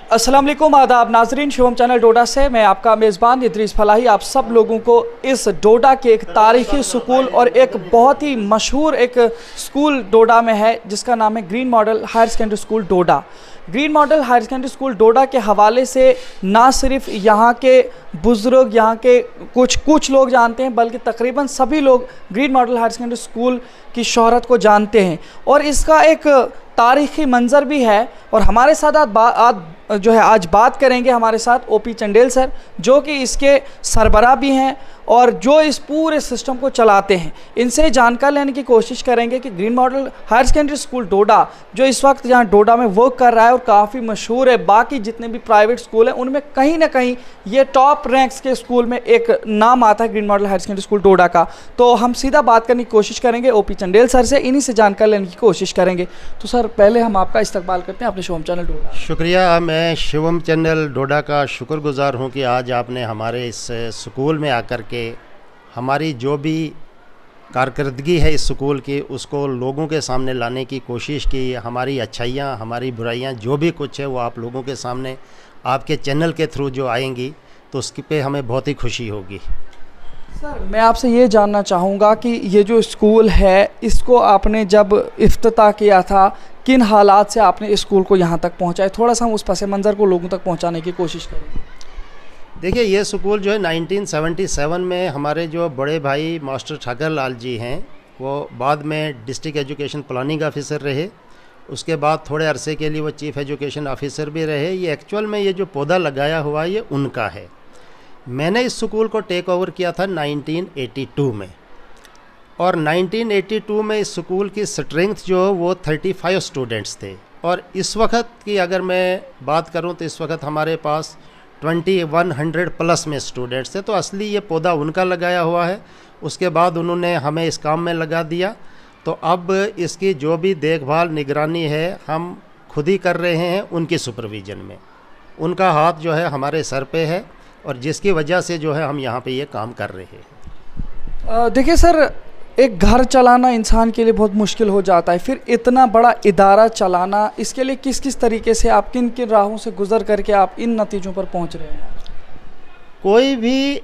अस्सलाम वालेकुम, आदाब नाजरीन। शिवम चैनल डोडा से मैं आपका मेज़बान इदरीस फलाही आप सब लोगों को इस डोडा के एक तारीखी स्कूल और एक बहुत ही मशहूर एक स्कूल डोडा में है जिसका नाम है green model higher secondary school Doda. Green model higher secondary school Doda के हवाले से ना सिर्फ यहाँ के बुज़ुर्ग, यहाँ के कुछ लोग जानते हैं, बल्कि तकरीबन सभी लोग green model higher secondary school की शोहरत को जानते हैं और इसका एक तारीख़ी मंज़र भी है। और हमारे साथ आज बात करेंगे हमारे साथ ओपी चंडेल सर, जो कि इसके सरबराह भी हैं और जो इस पूरे सिस्टम को चलाते हैं। इनसे जानकारी लेने की कोशिश करेंगे कि green model higher secondary school Doda जो इस वक्त यहाँ डोडा में वर्क कर रहा है और काफ़ी मशहूर है, बाकी जितने भी प्राइवेट स्कूल हैं उनमें कहीं ना कहीं ये टॉप रैंक्स के स्कूल में एक नाम आता है green model higher secondary school Doda का। तो हम सीधा बात करने की कोशिश करेंगे ओपी चंडेल सर से, इन्हीं से जानकारी लेने की कोशिश करेंगे। तो सर पहले हम आपका इस्तकबाल करते हैं अपने शिवम चैनल डोडा। शुक्रिया, मैं शिवम चैनल डोडा का शुक्रगुजार हूँ कि आज आपने हमारे इस स्कूल में आकर के हमारी जो भी कारकर्दगी है इस स्कूल की उसको लोगों के सामने लाने की कोशिश की। हमारी अच्छाइयाँ, हमारी बुराइयाँ जो भी कुछ है वो आप लोगों के सामने आपके चैनल के थ्रू जो आएंगी तो उसकी पे हमें बहुत ही खुशी होगी। सर मैं आपसे ये जानना चाहूँगा कि ये जो स्कूल है इसको आपने जब इफ्तिताह किया था किन हालात से आपने इस स्कूल को यहाँ तक पहुँचाया, थोड़ा सा हम उस पस मंज़र को लोगों तक पहुँचाने की कोशिश करें। देखिए, ये स्कूल जो है 1977 में हमारे जो बड़े भाई मास्टर ठाकर लाल जी हैं वो बाद में डिस्ट्रिक्ट एजुकेशन प्लानिंग ऑफिसर रहे, उसके बाद थोड़े अरसे के लिए वो चीफ़ एजुकेशन ऑफिसर भी रहे। ये एक्चुअल में ये जो पौधा लगाया हुआ ये उनका है। मैंने इस स्कूल को टेक ओवर किया था 1982 में और 1982 में इस स्कूल की स्ट्रेंथ जो वो 35 स्टूडेंट्स थे और इस वक्त की अगर मैं बात करूं तो इस वक्त हमारे पास 2100 प्लस में स्टूडेंट्स थे। तो असली ये पौधा उनका लगाया हुआ है। उसके बाद उन्होंने हमें इस काम में लगा दिया, तो अब इसकी जो भी देखभाल निगरानी है हम खुद ही कर रहे हैं उनकी सुपरविज़न में। उनका हाथ जो है हमारे सर पे है और जिसकी वजह से जो है हम यहाँ पे ये काम कर रहे हैं। देखिए सर, एक घर चलाना इंसान के लिए बहुत मुश्किल हो जाता है, फिर इतना बड़ा इदारा चलाना, इसके लिए किस किस तरीके से आप किन किन राहों से गुजर करके आप इन नतीजों पर पहुंच रहे हैं? कोई भी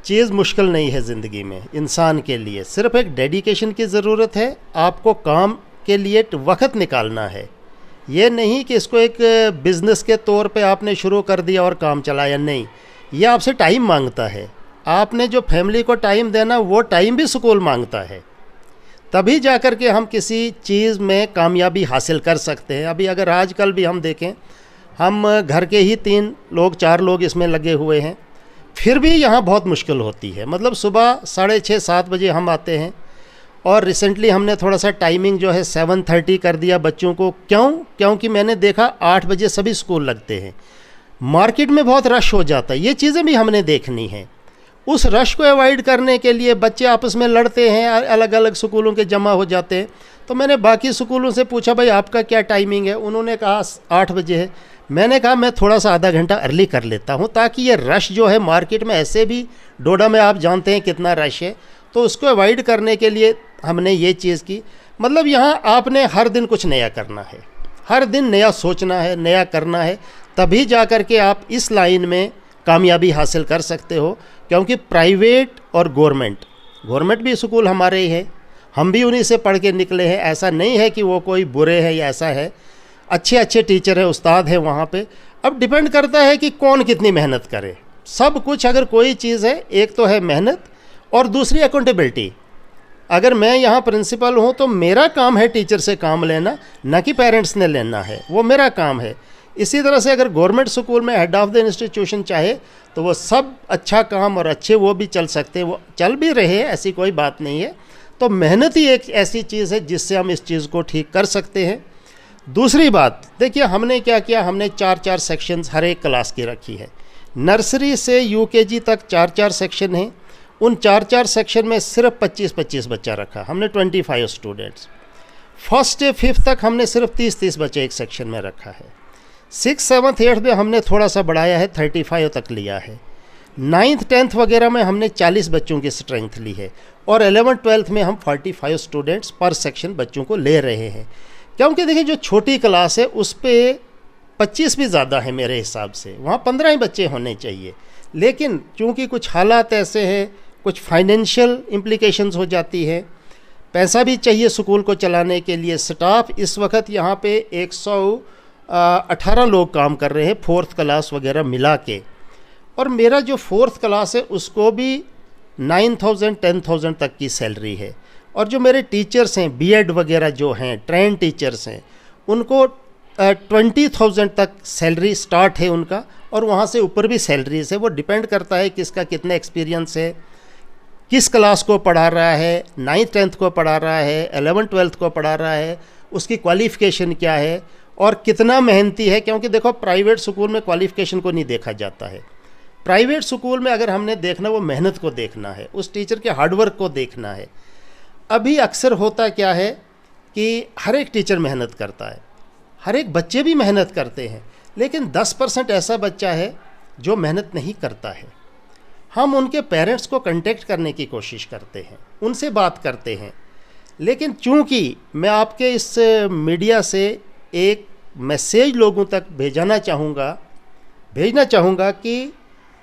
चीज़ मुश्किल नहीं है ज़िंदगी में। इंसान के लिए सिर्फ एक डेडिकेशन की ज़रूरत है। आपको काम के लिए वक्त निकालना है। ये नहीं कि इसको एक बिज़नेस के तौर पे आपने शुरू कर दिया और काम चलाया, नहीं। ये आपसे टाइम मांगता है। आपने जो फैमिली को टाइम देना वो टाइम भी स्कूल मांगता है, तभी जाकर के हम किसी चीज़ में कामयाबी हासिल कर सकते हैं। अभी अगर आजकल भी हम देखें, हम घर के ही 3 लोग 4 लोग इसमें लगे हुए हैं, फिर भी यहाँ बहुत मुश्किल होती है। मतलब सुबह 6:30-7 बजे हम आते हैं और रिसेंटली हमने थोड़ा सा टाइमिंग जो है 7:30 कर दिया बच्चों को। क्योंकि मैंने देखा 8 बजे सभी स्कूल लगते हैं, मार्केट में बहुत रश हो जाता है। ये चीज़ें भी हमने देखनी है। उस रश को अवॉइड करने के लिए बच्चे आपस में लड़ते हैं, अलग अलग स्कूलों के जमा हो जाते हैं। तो मैंने बाकी स्कूलों से पूछा, भाई आपका क्या टाइमिंग है? उन्होंने कहा 8 बजे है। मैंने कहा मैं थोड़ा सा आधा घंटा अर्ली कर लेता हूं ताकि ये रश जो है मार्केट में, ऐसे भी डोडा में आप जानते हैं कितना रश है, तो उसको अवॉइड करने के लिए हमने ये चीज़ की। मतलब यहाँ आपने हर दिन कुछ नया करना है, हर दिन नया सोचना है, नया करना है, तभी जा कर के आप इस लाइन में कामयाबी हासिल कर सकते हो। क्योंकि प्राइवेट और गवर्नमेंट भी स्कूल हमारे ही है, हम भी उन्हीं से पढ़ के निकले हैं। ऐसा नहीं है कि वो कोई बुरे हैं या ऐसा है, अच्छे टीचर हैं, उस्ताद हैं वहाँ पे। अब डिपेंड करता है कि कौन कितनी मेहनत करे। सब कुछ अगर कोई चीज़ है, एक तो है मेहनत और दूसरी अकाउंटेबिलिटी। अगर मैं यहाँ प्रिंसिपल हूँ तो मेरा काम है टीचर से काम लेना, ना कि पेरेंट्स ने लेना है, वो मेरा काम है। इसी तरह से अगर गवर्नमेंट स्कूल में हेड ऑफ़ द इंस्टीट्यूशन चाहे तो वो सब अच्छा काम और अच्छे वो भी चल सकते हैं, वो चल भी रहे हैं, ऐसी कोई बात नहीं है। तो मेहनत ही एक ऐसी चीज़ है जिससे हम इस चीज़ को ठीक कर सकते हैं। दूसरी बात देखिए, हमने क्या किया, हमने 4-4 सेक्शंस हर एक क्लास की रखी है। नर्सरी से यूकेजी तक 4-4 सेक्शन हैं। उन 4-4 सेक्शन में सिर्फ 25-25 बच्चा रखा हमने, 25 स्टूडेंट्स। फर्स्ट से 5th तक हमने सिर्फ 30-30 बच्चे एक सेक्शन में रखा है। 6th, 7th, 8th में हमने थोड़ा सा बढ़ाया है, 35 तक लिया है। 9th, 10th वगैरह में हमने 40 बच्चों की स्ट्रेंथ ली है और 11th, 12th में हम 45 स्टूडेंट्स पर सेक्शन बच्चों को ले रहे हैं। क्योंकि देखिए जो छोटी क्लास है उस पर 25 भी ज़्यादा है मेरे हिसाब से, वहाँ 15 ही बच्चे होने चाहिए। लेकिन चूँकि कुछ हालात ऐसे हैं, कुछ फाइनेंशियल इम्प्लीकेशंस हो जाती है, पैसा भी चाहिए स्कूल को चलाने के लिए। स्टाफ इस वक्त यहाँ पे 118 लोग काम कर रहे हैं, 4th क्लास वगैरह मिला के। और मेरा जो 4th क्लास है उसको भी 9,000 10,000 तक की सैलरी है। और जो मेरे टीचर्स हैं, बीएड वगैरह जो हैं, ट्रेन टीचर्स हैं, उनको 20,000 तक सैलरी स्टार्ट है उनका, और वहाँ से ऊपर भी सैलरीज है। वो डिपेंड करता है किसका कितना एक्सपीरियंस है, किस क्लास को पढ़ा रहा है, 9th 10th को पढ़ा रहा है, 11th 12th को पढ़ा रहा है, उसकी क्वालिफ़िकेशन क्या है और कितना मेहनती है। क्योंकि देखो, प्राइवेट स्कूल में क्वालिफ़िकेशन को नहीं देखा जाता है। प्राइवेट स्कूल में अगर हमने देखना, वो मेहनत को देखना है, उस टीचर के हार्डवर्क को देखना है। अभी अक्सर होता क्या है कि हर एक टीचर मेहनत करता है, हर एक बच्चे भी मेहनत करते हैं, लेकिन 10% ऐसा बच्चा है जो मेहनत नहीं करता है। हम उनके पेरेंट्स को कांटेक्ट करने की कोशिश करते हैं, उनसे बात करते हैं, लेकिन चूंकि मैं आपके इस मीडिया से एक मैसेज लोगों तक भेजना चाहूँगा कि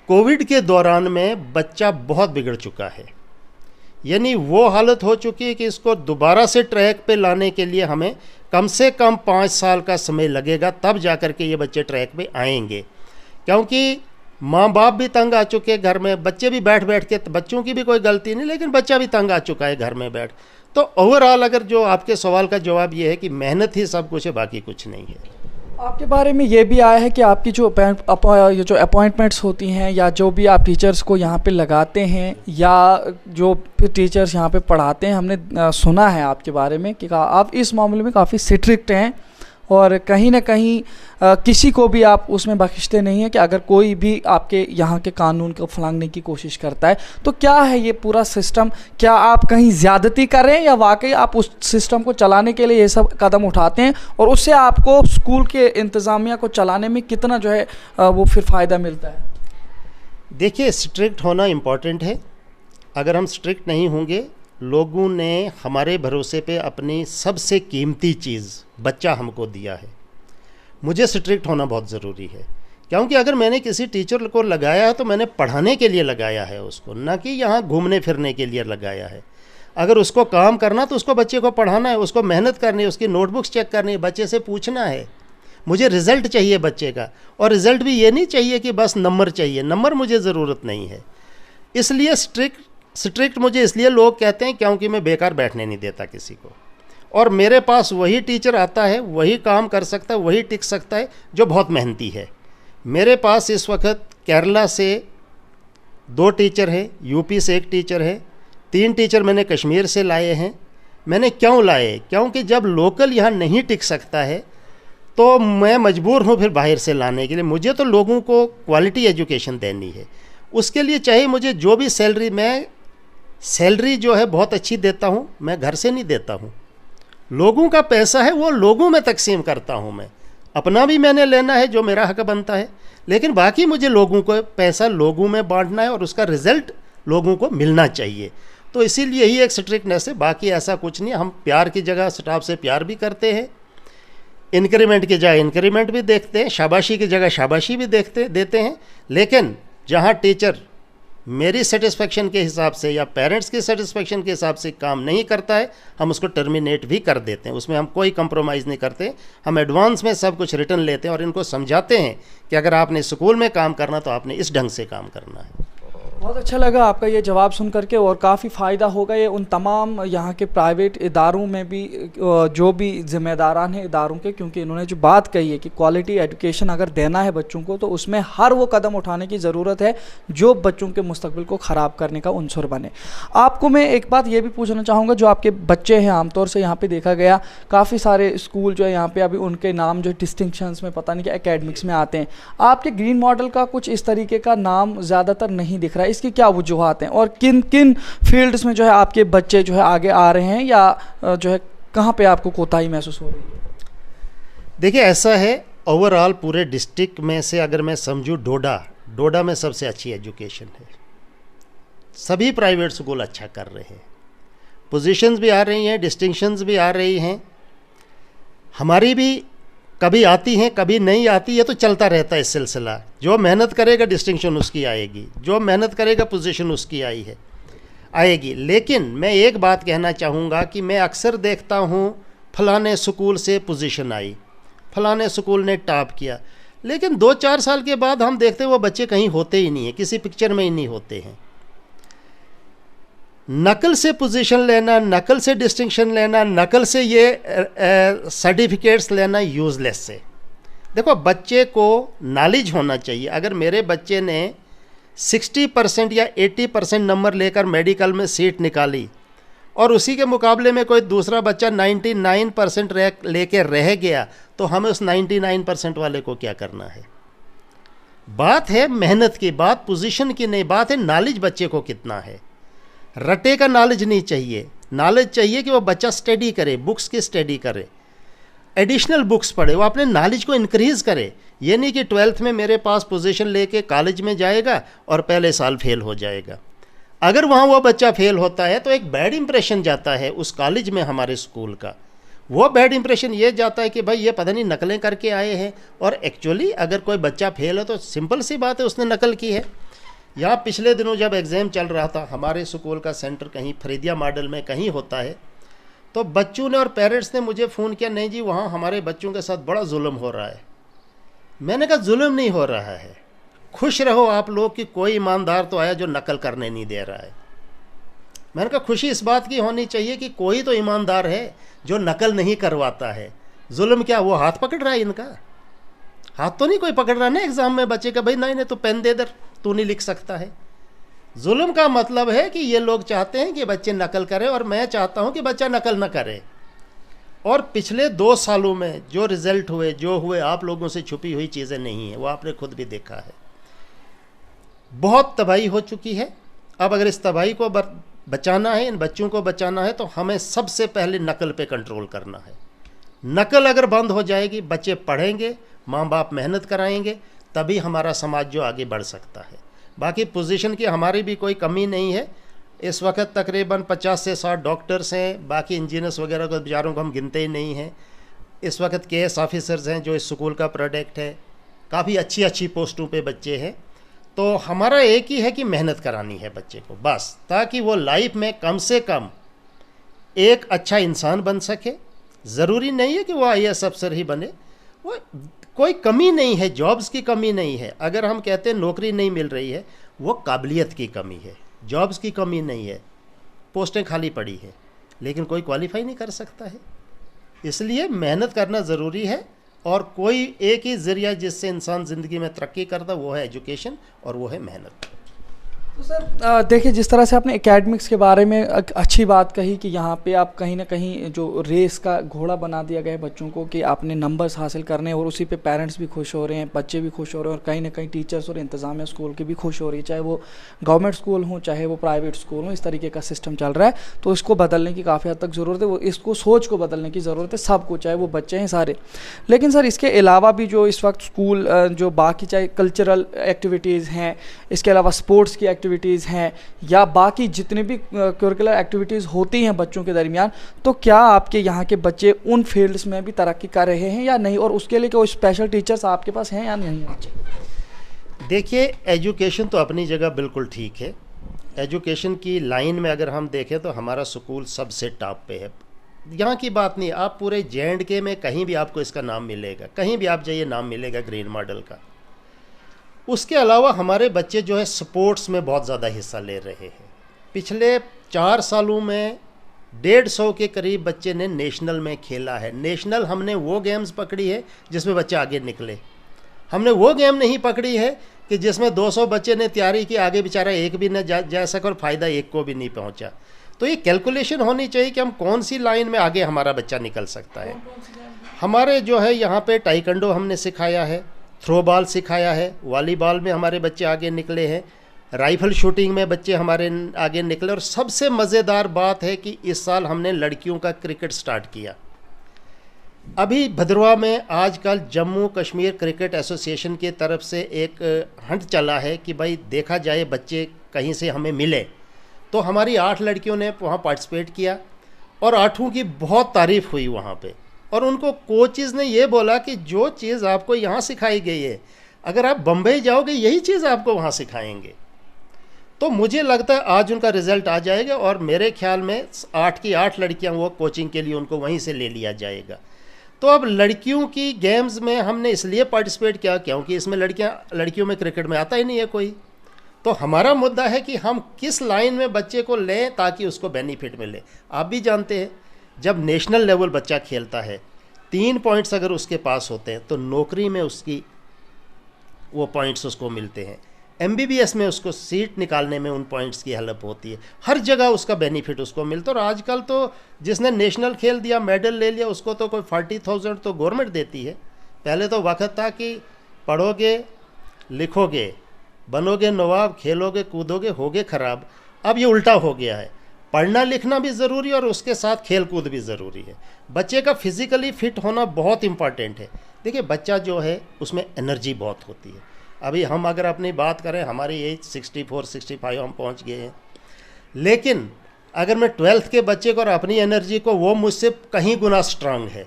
कोविड के दौरान में बच्चा बहुत बिगड़ चुका है। यानी वो हालत हो चुकी है कि इसको दोबारा से ट्रैक पे लाने के लिए हमें कम से कम 5 साल का समय लगेगा, तब जा कर के ये बच्चे ट्रैक पे आएंगे। क्योंकि माँ बाप भी तंग आ चुके घर में, बच्चे भी बैठ के, बच्चों की भी कोई गलती नहीं, लेकिन बच्चा भी तंग आ चुका है घर में बैठ। तो ओवरऑल अगर जो आपके सवाल का जवाब ये है कि मेहनत ही सब कुछ है, बाकी कुछ नहीं है। आपके बारे में ये भी आया है कि आपकी जो अपॉइंटमेंट्स होती हैं या जो भी आप टीचर्स को यहाँ पे लगाते हैं या जो फिर टीचर्स यहाँ पे पढ़ाते हैं, हमने सुना है आपके बारे में कि आप इस मामले में काफ़ी स्ट्रिक्ट हैं और कहीं ना कहीं किसी को भी आप उसमें बख्शते नहीं हैं कि अगर कोई भी आपके यहाँ के कानून को फलांगने की कोशिश करता है। तो क्या है ये पूरा सिस्टम? क्या आप कहीं ज़्यादती कर रहे हैं या वाकई आप उस सिस्टम को चलाने के लिए ये सब कदम उठाते हैं और उससे आपको स्कूल के इंतज़ामिया को चलाने में कितना जो है वो फिर फ़ायदा मिलता है? देखिए, स्ट्रिक्ट होना इम्पॉर्टेंट है। अगर हम स्ट्रिक्ट नहीं होंगे, लोगों ने हमारे भरोसे पे अपनी सबसे कीमती चीज़ बच्चा हमको दिया है। मुझे स्ट्रिक्ट होना बहुत ज़रूरी है, क्योंकि अगर मैंने किसी टीचर को लगाया है तो मैंने पढ़ाने के लिए लगाया है उसको, ना कि यहाँ घूमने फिरने के लिए लगाया है। अगर उसको काम करना तो उसको बच्चे को पढ़ाना है, उसको मेहनत करनी है, उसकी नोटबुक्स चेक करनी है, बच्चे से पूछना है। मुझे रिज़ल्ट चाहिए बच्चे का, और रिज़ल्ट भी ये नहीं चाहिए कि बस नंबर चाहिए, नंबर मुझे ज़रूरत नहीं है। इसलिए स्ट्रिक्ट मुझे इसलिए लोग कहते हैं क्योंकि मैं बेकार बैठने नहीं देता किसी को, और मेरे पास वही टीचर आता है, वही काम कर सकता है, वही टिक सकता है जो बहुत मेहनती है। मेरे पास इस वक्त केरला से 2 टीचर हैं, यूपी से 1 टीचर है, 3 टीचर मैंने कश्मीर से लाए हैं। मैंने क्यों लाए? क्योंकि जब लोकल यहाँ नहीं टिक सकता है तो मैं मजबूर हूँ फिर बाहर से लाने के लिए। मुझे तो लोगों को क्वालिटी एजुकेशन देनी है, उसके लिए चाहे मुझे जो भी सैलरी जो है बहुत अच्छी देता हूँ, मैं घर से नहीं देता हूँ। लोगों का पैसा है वो लोगों में तकसीम करता हूँ मैं, अपना भी मैंने लेना है जो मेरा हक बनता है, लेकिन बाकी मुझे लोगों को पैसा लोगों में बांटना है और उसका रिज़ल्ट लोगों को मिलना चाहिए। तो इसीलिए यही एक स्ट्रिक्टनेस है, बाकी ऐसा कुछ नहीं। हम प्यार की जगह स्टाफ से प्यार भी करते हैं, इंक्रीमेंट की जगह इंक्रीमेंट भी देखते हैं, शाबाशी की जगह शाबाशी भी देते हैं। लेकिन जहाँ टीचर मेरी सेटिस्फेक्शन के हिसाब से या पेरेंट्स की सेटिस्फेक्शन के हिसाब से काम नहीं करता है, हम उसको टर्मिनेट भी कर देते हैं। उसमें हम कोई कंप्रोमाइज़ नहीं करते, हम एडवांस में सब कुछ रिटर्न लेते हैं और इनको समझाते हैं कि अगर आपने स्कूल में काम करना तो आपने इस ढंग से काम करना है। बहुत अच्छा लगा आपका ये जवाब सुन करके, और काफ़ी फ़ायदा होगा ये उन तमाम यहाँ के प्राइवेट इदारों में भी जो भी ज़िम्मेदारान हैं इदारों के, क्योंकि इन्होंने जो बात कही है कि क्वालिटी एजुकेशन अगर देना है बच्चों को तो उसमें हर वो कदम उठाने की ज़रूरत है जो बच्चों के मुस्तकबिल को ख़राब करने का उनसर बने। आपको मैं एक बात ये भी पूछना चाहूँगा, जो आपके बच्चे हैं आमतौर से यहाँ पर देखा गया काफ़ी सारे स्कूल जो है यहाँ पर अभी उनके नाम जो डिस्टिंक्शंस में पता नहीं क्या एकेडमिक्स में आते हैं, आपके ग्रीन मॉडल का कुछ इस तरीके का नाम ज़्यादातर नहीं दिख रहा है। इसकी क्या वजूहात हैं और किन किन फील्ड्स में जो है आपके बच्चे जो है आगे आ रहे हैं, या जो है कहाँ पे आपको कोताही महसूस हो रही है? देखिए, ऐसा है, ओवरऑल पूरे डिस्ट्रिक्ट में से अगर मैं समझूँ, डोडा में सबसे अच्छी एजुकेशन है। सभी प्राइवेट स्कूल अच्छा कर रहे हैं, पोजीशंस भी आ रही हैं, डिस्टिंक्शंस भी आ रही हैं। हमारी भी कभी आती हैं कभी नहीं आती, ये तो चलता रहता है सिलसिला। जो मेहनत करेगा डिस्टिंक्शन उसकी आएगी, जो मेहनत करेगा पोजीशन उसकी आएगी। लेकिन मैं एक बात कहना चाहूँगा कि मैं अक्सर देखता हूँ फलाने स्कूल से पोजीशन आई, फलाने स्कूल ने टॉप किया, लेकिन 2-4 साल के बाद हम देखते हैं वो बच्चे कहीं होते ही नहीं हैं, किसी पिक्चर में ही नहीं होते हैं। नकल से पोजीशन लेना, नकल से डिस्टिंक्शन लेना, नकल से ये सर्टिफिकेट्स लेना यूज़लेस है। देखो, बच्चे को नॉलेज होना चाहिए। अगर मेरे बच्चे ने 60% या 80% नंबर लेकर मेडिकल में सीट निकाली और उसी के मुकाबले में कोई दूसरा बच्चा 99% लेके रह गया, तो हमें उस 99% वाले को क्या करना है? बात है मेहनत की, बात पोजीशन की नहीं, बात है नॉलेज बच्चे को कितना है। रटे का नॉलेज नहीं चाहिए, नॉलेज चाहिए कि वो बच्चा स्टडी करे, बुक्स की स्टडी करे, एडिशनल बुक्स पढ़े, वो अपने नॉलेज को इंक्रीज़ करे। ये नहीं कि 12th में मेरे पास पोजीशन लेके कॉलेज में जाएगा और पहले साल फेल हो जाएगा। अगर वहाँ वो बच्चा फेल होता है तो एक बैड इंप्रेशन जाता है उस कॉलेज में, हमारे स्कूल का। वो बैड इंप्रेशन ये जाता है कि भाई ये पता नहीं नकलें करके आए हैं, और एक्चुअली अगर कोई बच्चा फेल है तो सिंपल सी बात है, उसने नकल की है। यहाँ पिछले दिनों जब एग्ज़ाम चल रहा था, हमारे स्कूल का सेंटर कहीं फरीदिया मॉडल में कहीं होता है, तो बच्चों ने और पेरेंट्स ने मुझे फ़ोन किया, नहीं जी वहाँ हमारे बच्चों के साथ बड़ा जुल्म हो रहा है। मैंने कहा जुल्म नहीं हो रहा है, खुश रहो आप लोग कि कोई ईमानदार तो आया जो नकल करने नहीं दे रहा है। मैंने कहा खुशी इस बात की होनी चाहिए कि कोई तो ईमानदार है जो नकल नहीं करवाता है। जुल्म क्या, वो हाथ पकड़ रहा है इनका? हाथ तो नहीं कोई पकड़ रहा ना एग्ज़ाम में बच्चे का, भाई नहीं तो पेन दे इधर, तू नहीं लिख सकता है। जुल्म का मतलब है कि ये लोग चाहते हैं कि बच्चे नकल करें, और मैं चाहता हूं कि बच्चा नकल न करे। और पिछले 2 सालों में जो रिज़ल्ट हुए, जो हुए, आप लोगों से छुपी हुई चीज़ें नहीं हैं, वो आपने खुद भी देखा है। बहुत तबाही हो चुकी है। अब अगर इस तबाही को बचाना है, इन बच्चों को बचाना है, तो हमें सबसे पहले नकल पे कंट्रोल करना है। नकल अगर बंद हो जाएगी, बच्चे पढ़ेंगे, माँ बाप मेहनत कराएंगे, तभी हमारा समाज जो आगे बढ़ सकता है। बाकी पोजीशन की हमारी भी कोई कमी नहीं है। इस वक्त तकरीबन 50 से 60 डॉक्टर्स हैं, बाकी इंजीनियर्स वगैरह को बेचारों को हम गिनते ही नहीं हैं। इस वक्त केएस ऑफिसर्स हैं जो इस स्कूल का प्रोडक्ट है, काफ़ी अच्छी अच्छी पोस्टों पे बच्चे हैं। तो हमारा एक ही है कि मेहनत करानी है बच्चे को बस, ताकि वो लाइफ में कम से कम एक अच्छा इंसान बन सके। ज़रूरी नहीं है कि वो IAS अफसर ही बने, वो कोई कमी नहीं है, जॉब्स की कमी नहीं है। अगर हम कहते हैं नौकरी नहीं मिल रही है, वो काबिलियत की कमी है, जॉब्स की कमी नहीं है। पोस्टें खाली पड़ी है लेकिन कोई क्वालिफाई नहीं कर सकता है। इसलिए मेहनत करना ज़रूरी है, और कोई एक ही ज़रिया जिससे इंसान ज़िंदगी में तरक्की करता, वो है एजुकेशन और वो है मेहनत। तो सर देखिए, जिस तरह से आपने एकेडमिक्स के बारे में अच्छी बात कही कि यहाँ पे आप कहीं ना कहीं जो रेस का घोड़ा बना दिया गया है बच्चों को कि आपने नंबर्स हासिल करने, और उसी पे पेरेंट्स भी खुश हो रहे हैं, बच्चे भी खुश हो रहे हैं, और कहीं ना कहीं टीचर्स और इंतज़ामिया स्कूल की भी खुश हो रही है, चाहे वो गवर्नमेंट स्कूल हो चाहे वो प्राइवेट स्कूल हो। इस तरीके का सिस्टम चल रहा है, तो इसको बदलने की काफ़ी हद तक ज़रूरत है, वो इसको सोच को बदलने की ज़रूरत है सबको, चाहे वो बच्चे हैं सारे। लेकिन सर इसके अलावा भी जो इस वक्त स्कूल जो बाकी चाहे कल्चरल एक्टिविटीज़ हैं, इसके अलावा स्पोर्ट्स की एक्टिविटीज़ हैं, या बाकी जितने भी करिकुलर एक्टिविटीज़ होती हैं बच्चों के दरमियान, तो क्या आपके यहाँ के बच्चे उन फील्ड्स में भी तरक्की कर रहे हैं या नहीं, और उसके लिए कोई स्पेशल टीचर्स आपके पास हैं या नहीं? देखिए, एजुकेशन तो अपनी जगह बिल्कुल ठीक है। एजुकेशन की लाइन में अगर हम देखें तो हमारा स्कूल सबसे टॉप पे है। यहाँ की बात नहीं, आप पूरे J&K में कहीं भी आपको इसका नाम मिलेगा, कहीं भी आप जाइए नाम मिलेगा ग्रीन मॉडल का। उसके अलावा हमारे बच्चे जो है स्पोर्ट्स में बहुत ज़्यादा हिस्सा ले रहे हैं। पिछले 4 सालों में 150 के करीब बच्चे ने नेशनल में खेला है। नेशनल हमने वो गेम्स पकड़ी है जिसमें बच्चे आगे निकले, हमने वो गेम नहीं पकड़ी है कि जिसमें 200 बच्चे ने तैयारी की, आगे बेचारा एक भी न जा सका और फ़ायदा एक को भी नहीं पहुंचा। तो ये कैलकुलेशन होनी चाहिए कि हम कौन सी लाइन में आगे हमारा बच्चा निकल सकता है। हमारे जो है यहाँ पे टाइकंडो हमने सिखाया है, थ्रो बॉल सिखाया है, वॉलीबॉल में हमारे बच्चे आगे निकले हैं, राइफल शूटिंग में बच्चे हमारे आगे निकले, और सबसे मज़ेदार बात है कि इस साल हमने लड़कियों का क्रिकेट स्टार्ट किया। अभी भद्रवा में आजकल जम्मू कश्मीर क्रिकेट एसोसिएशन की तरफ से एक हंट चला है कि भाई देखा जाए बच्चे कहीं से हमें मिले, तो हमारी 8 लड़कियों ने वहाँ पार्टिसिपेट किया और 8वीं की बहुत तारीफ़ हुई वहाँ पे। और उनको कोचेज़ ने ये बोला कि जो चीज़ आपको यहाँ सिखाई गई है, अगर आप बम्बई जाओगे यही चीज़ आपको वहाँ सिखाएंगे। तो मुझे लगता है आज उनका रिज़ल्ट आ जाएगा और मेरे ख्याल में 8 की 8 लड़कियाँ वो कोचिंग के लिए उनको वहीं से ले लिया जाएगा। तो अब लड़कियों की गेम्स में हमने इसलिए पार्टिसिपेट किया क्योंकि इसमें लड़कियों में क्रिकेट में आता ही नहीं है कोई। तो हमारा मुद्दा है कि हम किस लाइन में बच्चे को लें ताकि उसको बेनिफिट मिले। आप भी जानते हैं जब नेशनल लेवल बच्चा खेलता है 3 पॉइंट्स अगर उसके पास होते हैं तो नौकरी में उसकी वो पॉइंट्स उसको मिलते हैं, MBBS में उसको सीट निकालने में उन पॉइंट्स की हेल्प होती है, हर जगह उसका बेनिफिट उसको मिलता है। और आजकल तो जिसने नेशनल खेल दिया, मेडल ले लिया, उसको तो कोई 40,000 तो गवर्नमेंट देती है। पहले तो वक्त था कि पढ़ोगे लिखोगे बनोगे नवाब, खेलोगे कूदोगे होगे ख़राब। अब ये उल्टा हो गया है, पढ़ना लिखना भी ज़रूरी है और उसके साथ खेल कूद भी ज़रूरी है। बच्चे का फिज़िकली फिट होना बहुत इम्पॉर्टेंट है। देखिए बच्चा जो है उसमें एनर्जी बहुत होती है। अभी हम अगर अपनी बात करें, हमारी एज 64-65 हम पहुंच गए हैं, लेकिन अगर मैं 12th के बच्चे को और अपनी एनर्जी को, वो मुझसे कहीं गुना स्ट्रांग है,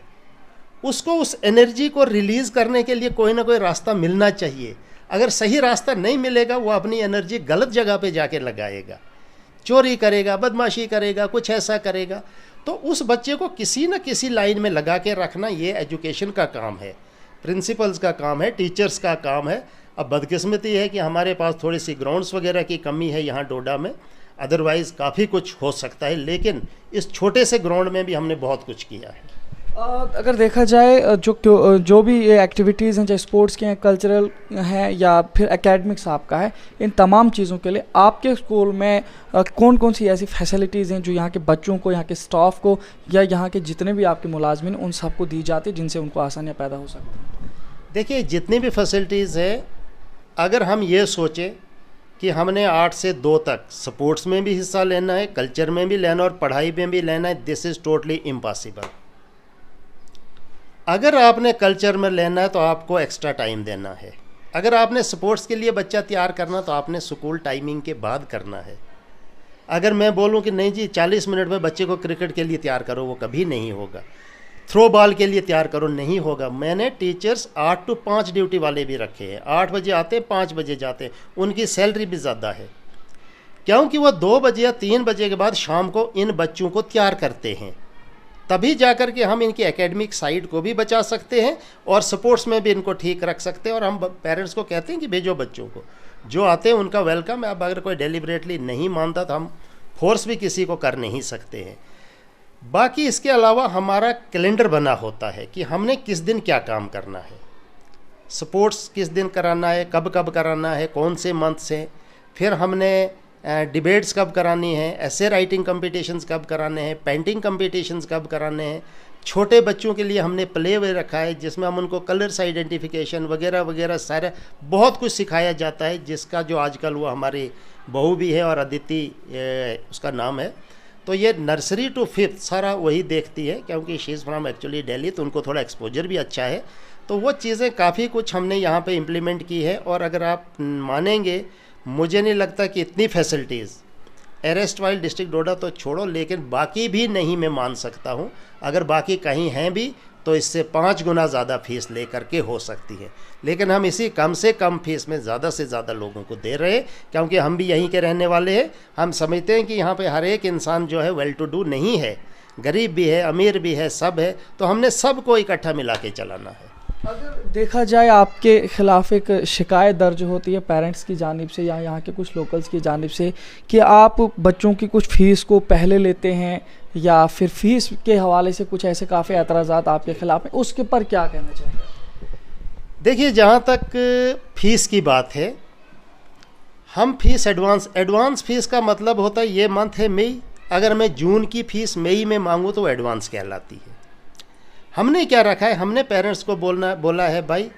उसको उस एनर्जी को रिलीज़ करने के लिए कोई ना कोई रास्ता मिलना चाहिए। अगर सही रास्ता नहीं मिलेगा वो अपनी एनर्जी गलत जगह पे जाके लगाएगा, चोरी करेगा, बदमाशी करेगा, कुछ ऐसा करेगा। तो उस बच्चे को किसी न किसी लाइन में लगा के रखना ये एजुकेशन का काम है, प्रिंसिपल्स का काम है, टीचर्स का काम है। अब बदकिस्मती है कि हमारे पास थोड़ी सी ग्राउंड्स वगैरह की कमी है यहाँ डोडा में, अदरवाइज़ काफ़ी कुछ हो सकता है, लेकिन इस छोटे से ग्राउंड में भी हमने बहुत कुछ किया है। अगर देखा जाए जो भी ये एक्टिविटीज़ हैं, चाहे स्पोर्ट्स के हैं, कल्चरल हैं या फिर एकेडमिक्स आपका है, इन तमाम चीज़ों के लिए आपके स्कूल में कौन कौन सी ऐसी फैसिलिटीज़ हैं जो यहाँ के बच्चों को, यहाँ के स्टाफ को या यहाँ के जितने भी आपके मुलाजमिन उन सबको दी जाती है जिनसे उनको आसानियाँ पैदा हो सकती हैं? देखिए जितनी भी फैसिलिटीज़ है, अगर हम ये सोचें कि हमने 8 से 2 तक स्पोर्ट्स में भी हिस्सा लेना है, कल्चर में भी लेना और पढ़ाई में भी लेना है, दिस इज़ टोटली इम्पॉसिबल। अगर आपने कल्चर में लेना है तो आपको एक्स्ट्रा टाइम देना है। अगर आपने स्पोर्ट्स के लिए बच्चा तैयार करना तो आपने स्कूल टाइमिंग के बाद करना है। अगर मैं बोलूं कि नहीं जी 40 मिनट में बच्चे को क्रिकेट के लिए तैयार करो, वो कभी नहीं होगा। थ्रो बॉल के लिए तैयार करो, नहीं होगा। मैंने टीचर्स 8 to 5 ड्यूटी वाले भी रखे हैं, 8 बजे आते हैं 5 बजे जाते हैं, उनकी सैलरी भी ज़्यादा है क्योंकि वो 2 बजे या 3 बजे के बाद शाम को इन बच्चों को तैयार करते हैं। तभी जाकर के हम इनकी एकेडमिक साइड को भी बचा सकते हैं और स्पोर्ट्स में भी इनको ठीक रख सकते हैं। और हम पेरेंट्स को कहते हैं कि भेजो बच्चों को, जो आते हैं उनका वेलकम है। अब अगर कोई डेलिबरेटली नहीं मानता तो हम फोर्स भी किसी को कर नहीं सकते हैं। बाकी इसके अलावा हमारा कैलेंडर बना होता है कि हमने किस दिन क्या काम करना है, स्पोर्ट्स किस दिन कराना है, कब कब कराना है, कौन से मंथ से, फिर हमने डिबेट्स कब करानी है, ऐसे राइटिंग कंपटीशंस कब कराने हैं, पेंटिंग कंपटीशंस कब कराने हैं। छोटे बच्चों के लिए हमने प्ले वे रखा है जिसमें हम उनको कलर्स आइडेंटिफिकेशन वगैरह वगैरह सारा बहुत कुछ सिखाया जाता है, जिसका जो आजकल वो हमारी बहू भी है और अदिति उसका नाम है। तो ये नर्सरी टू 5th सारा वही देखती है क्योंकि she is from actually Delhi, तो उनको थोड़ा एक्सपोजर भी अच्छा है। तो वो चीज़ें काफ़ी कुछ हमने यहाँ पे इम्प्लीमेंट की है। और अगर आप मानेंगे, मुझे नहीं लगता कि इतनी फैसिलिटीज़ एरेस्ट वाइल डिस्ट्रिक्ट डोडा तो छोड़ो, लेकिन बाकी भी नहीं मैं मान सकता हूँ। अगर बाकी कहीं हैं भी तो इससे 5 गुना ज़्यादा फीस ले करके हो सकती है, लेकिन हम इसी कम से कम फीस में ज़्यादा से ज़्यादा लोगों को दे रहे हैं क्योंकि हम भी यहीं के रहने वाले हैं। हम समझते हैं कि यहाँ पे हर एक इंसान जो है वेल टू डू नहीं है, गरीब भी है, अमीर भी है, सब है, तो हमने सबको इकट्ठा मिला के चलाना है। अगर देखा जाए आपके ख़िलाफ़ एक शिकायत दर्ज होती है पेरेंट्स की जानिब से या यहाँ के कुछ लोकल्स की जानिब से कि आप बच्चों की कुछ फ़ीस को पहले लेते हैं या फिर फ़ीस के हवाले से कुछ ऐसे काफ़ी एतराज़ात आपके ख़िलाफ़ हैं, उसके पर क्या कहना चाहिए? देखिए जहाँ तक फ़ीस की बात है, हम फ़ीस एडवांस फ़ीस का मतलब होता है ये मंथ है मई, अगर मैं जून की फ़ीस मई में मांगूँ तो एडवांस कहलाती है। हमने क्या रखा है, हमने पेरेंट्स को बोला है भाई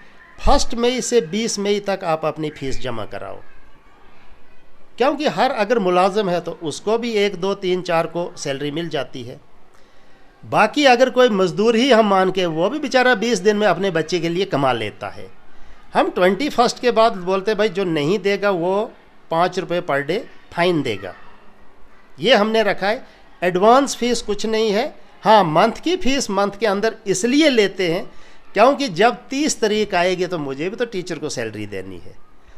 1 मई से 20 मई तक आप अपनी फ़ीस जमा कराओ, क्योंकि हर अगर मुलाजिम है तो उसको भी 1, 2, 3, 4 को सैलरी मिल जाती है। बाकी अगर कोई मज़दूर ही हम मान के, वो भी बेचारा 20 दिन में अपने बच्चे के लिए कमा लेता है। हम 21 के बाद बोलते भाई जो नहीं देगा वो 5 रुपये पर डे फाइन देगा। ये हमने रखा है। एडवांस फीस कुछ नहीं है, हाँ, मंथ की फीस मंथ के अंदर इसलिए लेते हैं क्योंकि जब 30 तारीख आएगी तो मुझे भी तो टीचर को सैलरी देनी है।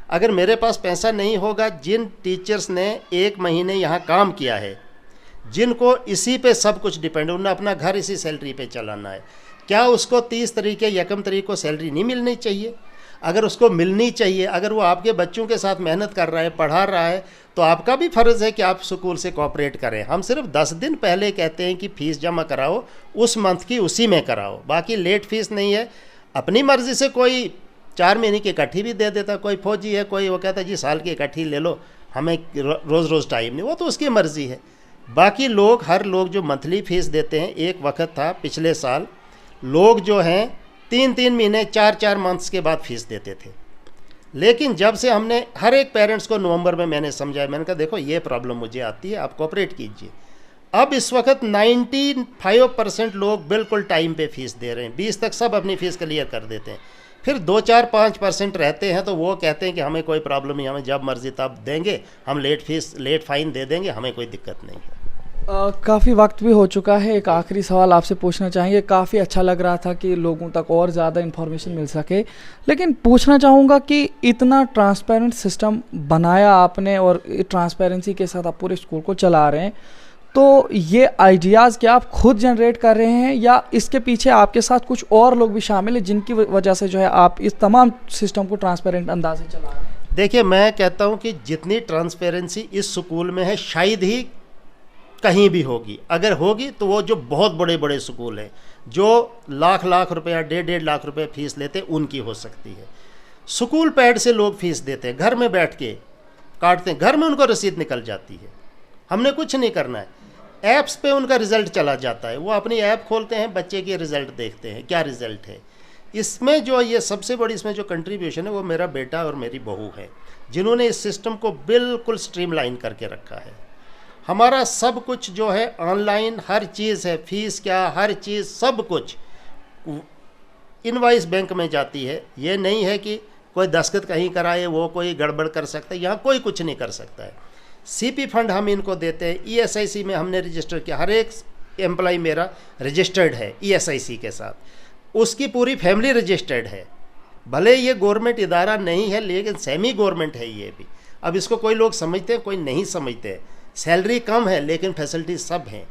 अगर मेरे पास पैसा नहीं होगा, जिन टीचर्स ने 1 महीने यहाँ काम किया है, जिनको इसी पे सब कुछ डिपेंड, उन्हें अपना घर इसी सैलरी पे चलाना है, क्या उसको 30 तारीख या 1 तारीख को सैलरी नहीं मिलनी चाहिए? अगर उसको मिलनी चाहिए, अगर वो आपके बच्चों के साथ मेहनत कर रहा है, पढ़ा रहा है, तो आपका भी फ़र्ज़ है कि आप स्कूल से कोऑपरेट करें। हम सिर्फ 10 दिन पहले कहते हैं कि फ़ीस जमा कराओ, उस मंथ की उसी में कराओ, बाकी लेट फीस नहीं है। अपनी मर्ज़ी से कोई 4 महीने की इकट्ठी भी दे देता, कोई फौजी है, कोई वो कहता है जी साल की इकट्ठी ले लो, हमें रोज़ रोज़ टाइम नहीं, वो तो उसकी मर्ज़ी है। बाकी लोग, हर लोग जो मंथली फ़ीस देते हैं, एक वक्त था पिछले साल लोग जो हैं 3-3 महीने 4-4 मंथ्स के बाद फ़ीस देते थे। लेकिन जब से हमने हर एक पेरेंट्स को नवंबर में मैंने समझाया, मैंने कहा देखो ये प्रॉब्लम मुझे आती है, आप कोऑपरेट कीजिए। अब इस वक्त 95% लोग बिल्कुल टाइम पे फ़ीस दे रहे हैं, 20 तक सब अपनी फ़ीस क्लियर कर देते हैं। फिर 2-4-5% रहते हैं तो वो कहते हैं कि हमें कोई प्रॉब्लम नहीं, हमें जब मर्ज़ी तब देंगे, हम लेट फ़ाइन दे देंगे, हमें कोई दिक्कत नहीं है। काफ़ी वक्त भी हो चुका है, एक आखिरी सवाल आपसे पूछना चाहेंगे। काफ़ी अच्छा लग रहा था कि लोगों तक और ज़्यादा इन्फॉर्मेशन मिल सके, लेकिन पूछना चाहूँगा कि इतना ट्रांसपेरेंट सिस्टम बनाया आपने और ट्रांसपेरेंसी के साथ आप पूरे स्कूल को चला रहे हैं, तो ये आइडियाज़ क्या आप खुद जनरेट कर रहे हैं या इसके पीछे आपके साथ कुछ और लोग भी शामिल हैं जिनकी वजह से जो है आप इस तमाम सिस्टम को ट्रांसपेरेंट अंदाज से चला रहे हैं? देखिए, मैं कहता हूँ कि जितनी ट्रांसपेरेंसी इस स्कूल में है शायद ही कहीं भी होगी। अगर होगी तो वो जो बहुत बड़े बड़े स्कूल हैं जो लाख रुपया 1.5 लाख रुपए फ़ीस लेते हैं उनकी हो सकती है। स्कूल पैड से लोग फ़ीस देते हैं, घर में बैठ के काटते हैं, घर में उनको रसीद निकल जाती है, हमने कुछ नहीं करना है। ऐप्स पे उनका रिज़ल्ट चला जाता है, वो अपनी ऐप खोलते हैं, बच्चे के रिज़ल्ट देखते हैं क्या रिज़ल्ट है। इसमें जो ये सबसे बड़ी इसमें जो कंट्रीब्यूशन है वो मेरा बेटा और मेरी बहू है, जिन्होंने इस सिस्टम को बिल्कुल स्ट्रीमलाइन करके रखा है। हमारा सब कुछ जो है ऑनलाइन, हर चीज़ है, फीस क्या, हर चीज़ सब कुछ इनवाइस बैंक में जाती है। ये नहीं है कि कोई दस्तखत कहीं कराए वो कोई गड़बड़ कर सकता है, यहाँ कोई कुछ नहीं कर सकता है। सीपी फंड हम इनको देते हैं, ईएसआईसी में हमने रजिस्टर किया, हर एक एम्प्लॉय मेरा रजिस्टर्ड है ईएसआईसी के साथ, उसकी पूरी फैमिली रजिस्टर्ड है। भले ये गवर्नमेंट इदारा नहीं है लेकिन सेमी गवर्नमेंट है ये भी। अब इसको कोई लोग समझते हैं, कोई नहीं समझते हैं। सैलरी कम है लेकिन फैसिलिटी सब हैं।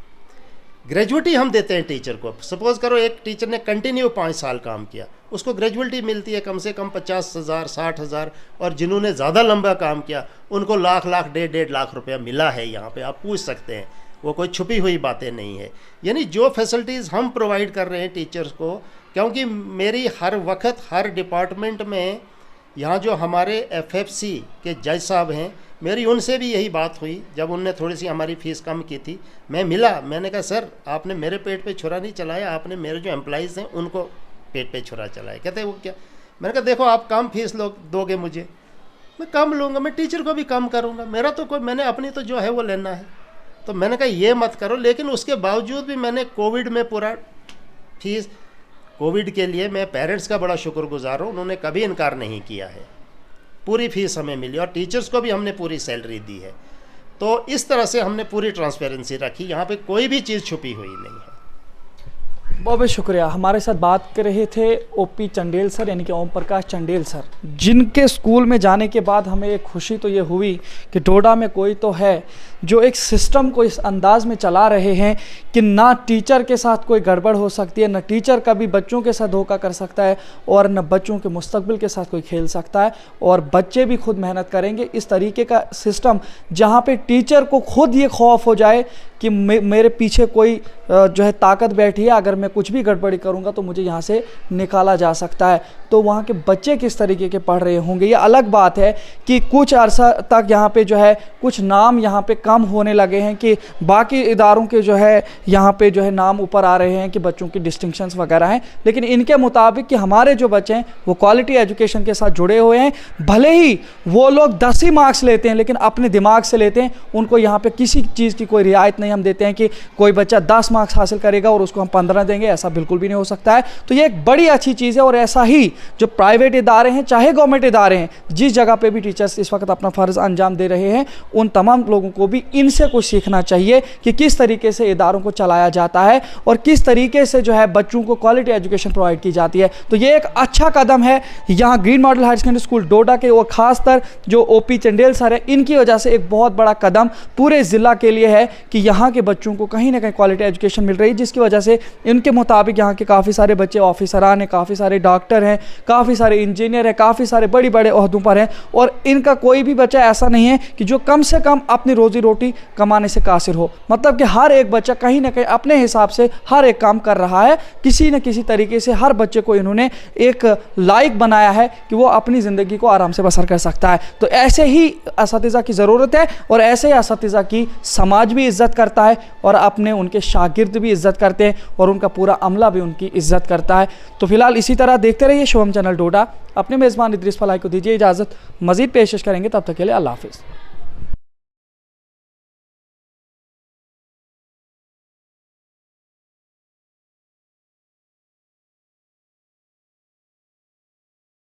ग्रेजुएटी हम देते हैं टीचर को। सपोज़ करो एक टीचर ने कंटिन्यू 5 साल काम किया, उसको ग्रेजुएटी मिलती है कम से कम 50,000 60,000, और जिन्होंने ज़्यादा लंबा काम किया उनको लाख 1.5 लाख रुपया मिला है। यहाँ पे आप पूछ सकते हैं, वो कोई छुपी हुई बातें नहीं है। यानी जो फैसिलिटीज़ हम प्रोवाइड कर रहे हैं टीचर्स को, क्योंकि मेरी हर वक्त हर डिपार्टमेंट में यहाँ जो हमारे एफएफसी के जज साहब हैं, मेरी उनसे भी यही बात हुई जब उनने थोड़ी सी हमारी फ़ीस कम की थी। मैं मिला, मैंने कहा सर आपने मेरे पेट पे छुरा नहीं चलाया, आपने मेरे जो एम्प्लॉइज़ हैं उनको पेट पे छुरा चलाया। कहते वो क्या? मैंने कहा देखो आप कम फीस दोगे मुझे, मैं कम लूँगा, मैं टीचर को भी कम करूँगा, मेरा तो कोई, मैंने अपनी तो जो है वो लेना है। तो मैंने कहा ये मत करो। लेकिन उसके बावजूद भी मैंने कोविड में पूरा फीस, कोविड के लिए मैं पेरेंट्स का बड़ा शुक्रगुजार हूँ, उन्होंने कभी इनकार नहीं किया है, पूरी फीस हमें मिली और टीचर्स को भी हमने पूरी सैलरी दी है। तो इस तरह से हमने पूरी ट्रांसपेरेंसी रखी, यहाँ पे कोई भी चीज़ छुपी हुई नहीं है। बहुत बहुत शुक्रिया। हमारे साथ बात कर रहे थे ओपी चंडेल सर, यानी कि ओम प्रकाश चंडेल सर, जिनके स्कूल में जाने के बाद हमें एक खुशी तो ये हुई कि डोडा में कोई तो है जो एक सिस्टम को इस अंदाज में चला रहे हैं कि ना टीचर के साथ कोई गड़बड़ हो सकती है, ना टीचर कभी बच्चों के साथ धोखा कर सकता है और न बच्चों के मुस्तकबिल के साथ कोई खेल सकता है, और बच्चे भी खुद मेहनत करेंगे। इस तरीके का सिस्टम जहाँ पे टीचर को खुद ये खौफ हो जाए कि मेरे पीछे कोई जो है ताकत बैठी है, अगर मैं कुछ भी गड़बड़ी करूँगा तो मुझे यहाँ से निकाला जा सकता है। तो वहाँ के बच्चे किस तरीके के पढ़ रहे होंगे, ये अलग बात है कि कुछ अरसा तक यहाँ पे जो है कुछ नाम यहाँ पे कम होने लगे हैं कि बाकी इदारों के जो है यहाँ पे जो है नाम ऊपर आ रहे हैं कि बच्चों की डिस्टिंक्शंस वगैरह हैं, लेकिन इनके मुताबिक कि हमारे जो बच्चे हैं वो क्वालिटी एजुकेशन के साथ जुड़े हुए हैं। भले ही वो लोग 10 ही मार्क्स लेते हैं लेकिन अपने दिमाग से लेते हैं, उनको यहाँ पे किसी चीज़ की कोई रियायत नहीं हम देते हैं कि कोई बच्चा 10 मार्क्स हासिल करेगा और उसको हम 15 देंगे, ऐसा बिल्कुल भी नहीं हो सकता है। तो ये एक बड़ी अच्छी चीज़ है और ऐसा ही जो प्राइवेट इदारे हैं चाहे गवर्नमेंट इदारे हैं, जिस जगह पे भी टीचर्स इस वक्त अपना फ़र्ज़ अंजाम दे रहे हैं, उन तमाम लोगों को भी भी इनसे कुछ सीखना चाहिए कि किस तरीके से इदारों को चलाया जाता है और किस तरीके से जो है बच्चों को क्वालिटी एजुकेशन प्रोवाइड की जाती है। तो ये एक अच्छा कदम है यहाँ green model higher secondary school Doda के, और ख़ासतर जो ओपी चंडेल सर है, इनकी वजह से एक बहुत बड़ा कदम पूरे ज़िला के लिए है कि यहाँ के बच्चों को कहीं ना कहीं क्वालिटी एजुकेशन मिल रही है, जिसकी वजह से इनके मुताबिक यहाँ के काफ़ी सारे बच्चे ऑफिसरान हैं, काफ़ी सारे डॉक्टर हैं, काफ़ी सारे इंजीनियर हैं, काफ़ी सारे बड़े बड़े ओहदों पर हैं, और इनका कोई भी बच्चा ऐसा नहीं है कि जो कम से कम अपनी रोज़ी रोटी कमाने से कासिर हो। मतलब कि हर एक बच्चा कहीं ना कहीं अपने हिसाब से हर एक काम कर रहा है, किसी न किसी तरीके से हर बच्चे को इन्होंने एक लायक बनाया है कि वो अपनी ज़िंदगी को आराम से बसर कर सकता है। तो ऐसे ही असातिज़ा की ज़रूरत है, और ऐसे ही असातिज़ा की समाज भी इज़्ज़त करता है, और अपने उनके शागिर्द भी इज़्ज़त करते हैं, और उनका पूरा अमला भी उनकी इज़्ज़त करता है। तो फिलहाल इसी तरह देखते रहिए शिवम चैनल डोडा। अपने मेज़बान इद्रीस फलाही को दीजिए इजाज़त, मज़ीद पेशकश करेंगे, तब तक के लिए अल्लाह हाफ़िज़।